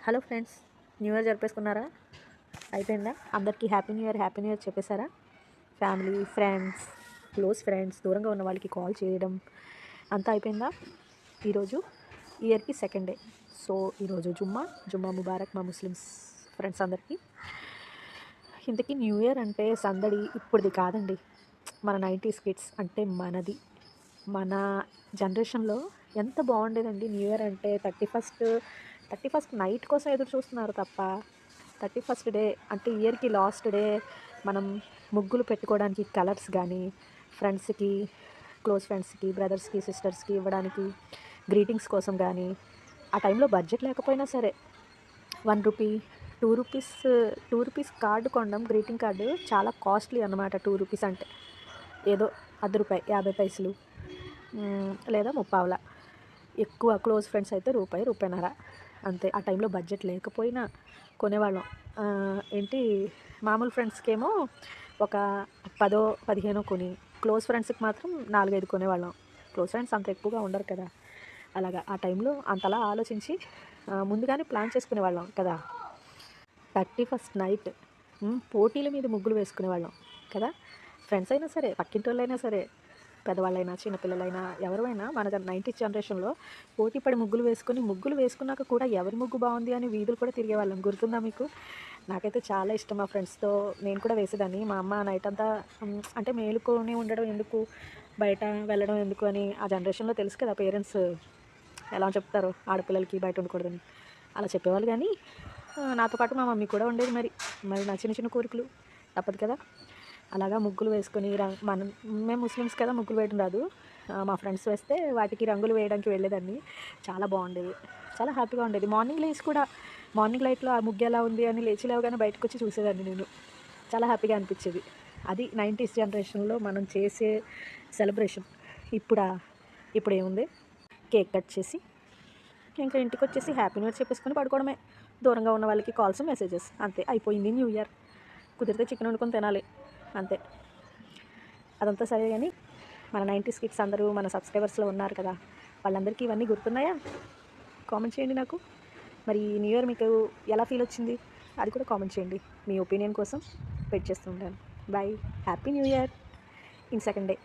Hello friends, new year జరిపేసుకున్నారా? అయిపోయిందా? అందరికీ హ్యాపీ న్యూ ఇయర్ చెప్పేశారా? ఫ్యామిలీ, ఫ్రెండ్స్, క్లోజ్ ఫ్రెండ్స్, దూరంగా ఉన్న వాళ్ళకి కాల్ చేయడం అంతా అయిపోయిందా? ఈరోజు ఇయర్కి సెకండ్ డే. సో ఈరోజు జుమ్మా ముబారక్ మా ముస్లిమ్స్ ఫ్రెండ్స్ అందరికీ. ఇంతకీ న్యూ ఇయర్ అంటే సందడి ఇప్పుడుది కాదండి. మన 90s కిడ్స్ అంటే మనది. మన జనరేషన్లో ఎంత బాగుండేదండి న్యూ ఇయర్ అంటే. 31st నైట్ కోసం ఎదురు చూస్తున్నారు తప్ప 31st డే అంటే ఇయర్కి లాస్ట్ డే మనం ముగ్గులు పెట్టుకోవడానికి కలర్స్ కానీ, ఫ్రెండ్స్కి, క్లోజ్ ఫ్రెండ్స్కి, బ్రదర్స్కి, సిస్టర్స్కి ఇవ్వడానికి గ్రీటింగ్స్ కోసం కానీ, ఆ టైంలో బడ్జెట్ లేకపోయినా సరే 1 రూపీ, 2 రూపీస్ 2 రూపీస్ కార్డు కొనడం, గ్రీటింగ్ కార్డు చాలా కాస్ట్లీ అన్నమాట. 2 రూపీస్ అంటే ఏదో రూపాయి 50 పైసలు లేదా ముప్పావల. ఎక్కువ క్లోజ్ ఫ్రెండ్స్ అయితే రూపాయి, రూపాయిన్నర అంతే. ఆ టైంలో బడ్జెట్ లేకపోయినా కొనేవాళ్ళం. ఏంటి, మామూలు ఫ్రెండ్స్కి ఏమో ఒక 10-15 కొని, క్లోజ్ ఫ్రెండ్స్కి మాత్రం 4-5 కొనేవాళ్ళం. క్లోజ్ ఫ్రెండ్స్ అంత ఎక్కువగా ఉండరు కదా. అలాగా ఆ టైంలో అంతలా ఆలోచించి ముందుగానే ప్లాన్ చేసుకునేవాళ్ళం కదా. 31st నైట్ పోటీల మీద ముగ్గులు వేసుకునేవాళ్ళం కదా. ఫ్రెండ్స్ అయినా సరే, పక్కింటి వాళ్ళైనా సరే, పెద్దవాళ్ళైనా చిన్నపిల్లలైనా ఎవరైనా మన 90s జనరేషన్లో పోటీ పడి ముగ్గులు వేసుకున్నాక కూడా ఎవరి ముగ్గు బాగుంది అని వీధులు కూడా తిరిగేవాళ్ళం. గుర్తుందా మీకు? నాకైతే చాలా ఇష్టం. మా ఫ్రెండ్స్తో నేను కూడా వేసేదాన్ని. మా అమ్మ నైట్ అంతా అంటే మేలుకొని ఉండడం ఎందుకు, బయట వెళ్ళడం ఎందుకు అని. ఆ జనరేషన్లో తెలుసు కదా పేరెంట్స్ ఎలా చెప్తారో, ఆడపిల్లలకి బయట ఉండకూడదని అలా చెప్పేవాళ్ళు. కానీ నాతో పాటు మా మమ్మీ కూడా ఉండేది. మరి నా చిన్న చిన్న కోరికలు తప్పదు కదా. అలాగా ముగ్గులు వేసుకొని మేము ముస్లిమ్స్ కదా, ముగ్గులు వేయడం రాదు. మా ఫ్రెండ్స్ వేస్తే వాటికి రంగులు వేయడానికి వెళ్ళేదాన్ని. చాలా బాగుండేది, చాలా హ్యాపీగా ఉండేది. మార్నింగ్ లైట్లో ఆ ముగ్గు ఎలా ఉంది అని లేచి లేవగానే బయటకు వచ్చి చూసేదాన్ని నేను. చాలా హ్యాపీగా అనిపించేది. అది 90s జనరేషన్లో మనం చేసే సెలబ్రేషన్. ఇప్పుడు ఏముంది, కేక్ కట్ చేసి ఇంకా ఇంటికి వచ్చేసి హ్యాపీ న్యూ ఇయర్ చెప్పేసుకొని పడుకోవడమే. దూరంగా ఉన్న వాళ్ళకి కాల్స్, మెసేజెస్, అంతే. అయిపోయింది న్యూ ఇయర్. కుదిరితే చికెన్ వండుకొని తినాలి అంతే. అదంతా సరే, కానీ మన 90s కిడ్స్ అందరూ మన సబ్స్క్రైబర్స్లో ఉన్నారు కదా, వాళ్ళందరికీ ఇవన్నీ గుర్తున్నాయా? కామెంట్ చేయండి నాకు. మరి న్యూ ఇయర్ మీకు ఎలా ఫీల్ వచ్చింది అది కూడా కామెంట్ చేయండి. మీ ఒపీనియన్ కోసం వెయిట్ చేస్తూ ఉంటాను. Bye, happy new year in second day.